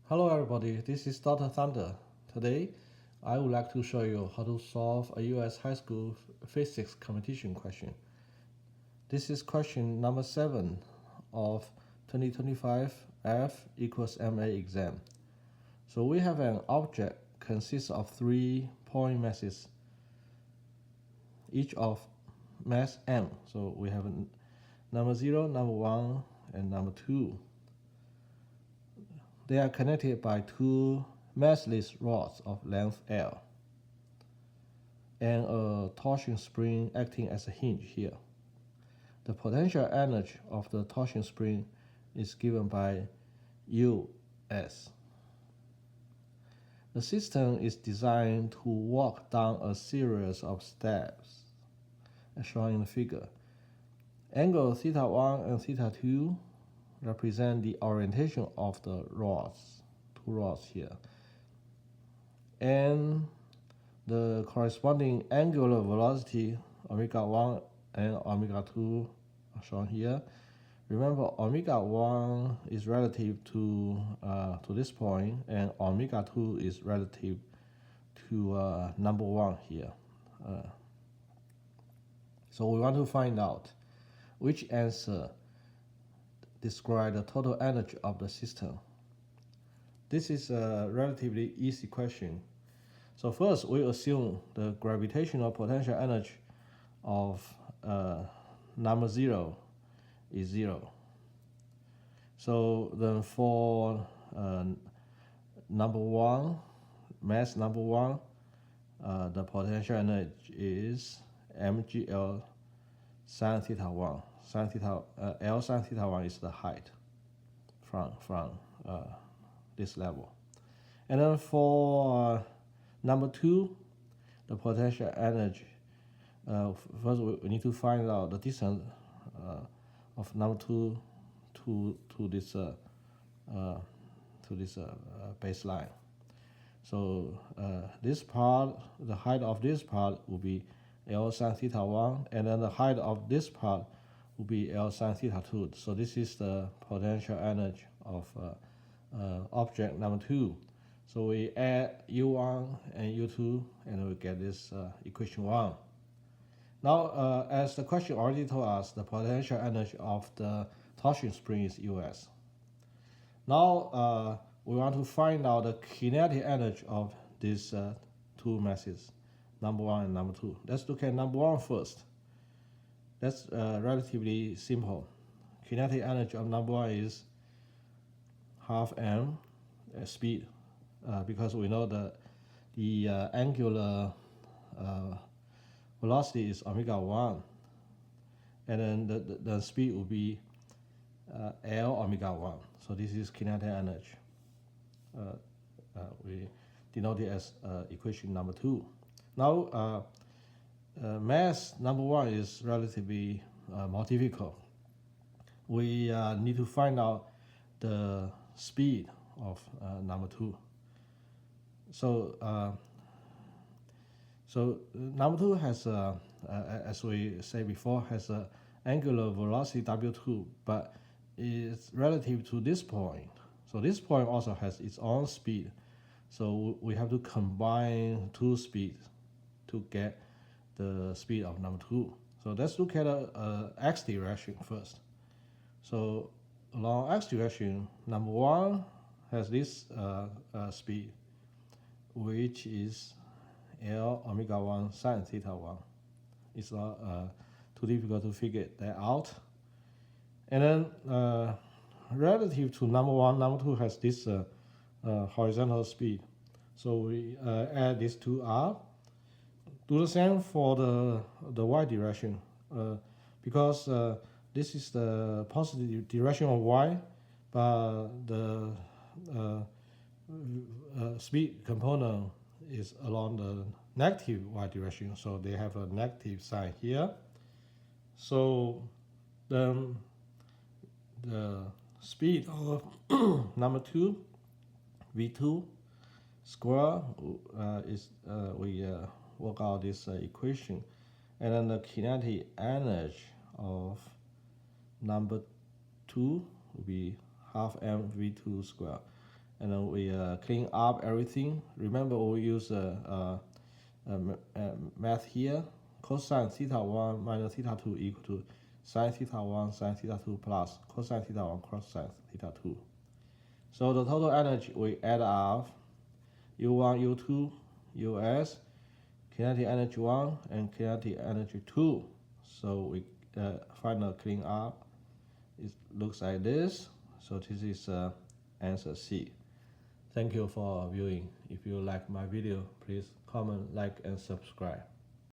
Hello everybody, this is Dr. Thunder. Today, I would like to show you how to solve a US high school physics competition question. This is question number 7 of 2025 F equals MA exam. So we have an object consists of 3 point masses, each of mass m. So we have number 0, number 1, and number 2. They are connected by 2 massless rods of length L and a torsion spring acting as a hinge here. The potential energy of the torsion spring is given by US. The system is designed to walk down a series of steps, as shown in the figure. Angle θ1 and θ2 represent the orientation of the rods, 2 rods here. And the corresponding angular velocity, omega 1 and omega 2, are shown here. Remember, omega 1 is relative to this point, and omega 2 is relative to number 1 here. So we want to find out which answer describe the total energy of the system. This is a relatively easy question. So first, we assume the gravitational potential energy of number 0 is 0. So then for number 1, mass number 1, the potential energy is mgl sine θ1. L sine θ1 is the height from this level. And then for number 2, the potential energy. First, we need to find out the distance of number 2 to this baseline. So this part, the height of this part will be L sine θ1, and then the height of this part will be L sine θ2. So this is the potential energy of object number 2. So we add U1 and U2, and we get this equation 1. Now, as the question already told us, the potential energy of the torsion spring is US. Now, we want to find out the kinetic energy of these 2 masses, number 1 and number 2. Let's look at number 1 first. That's relatively simple. Kinetic energy of number 1 is half m speed, because we know that the angular velocity is omega 1, and then the speed will be L omega 1. So this is kinetic energy. We denote it as equation number 2. Now, mass number 1 is relatively more difficult. We need to find out the speed of number 2. So number 2 has, as we said before, has an angular velocity W2, but it's relative to this point. So this point also has its own speed. So we have to combine 2 speeds to get the speed of number 2. So let's look at x direction first. So along x direction, number 1 has this speed, which is L omega 1 sine θ1. It's not too difficult to figure that out. And then relative to number 1, number 2 has this horizontal speed. So we add these 2 up. Do the same for the y direction, because this is the positive direction of y, but the speed component is along the negative y direction, so they have a negative sign here. So then the speed of number 2, v2 square, is we work out this equation, and then the kinetic energy of number 2 will be half m v2 square, and then we clean up everything. Remember, we use math here. Cosine theta 1 minus theta 2 equal to sine theta 1 sine theta 2 plus cosine theta 1 cosine theta 2. So the total energy we add up U1, U2, US, kinetic energy 1 and kinetic energy 2. So we final clean up. It looks like this. So this is answer C. Thank you for viewing. If you like my video, please comment, like, and subscribe.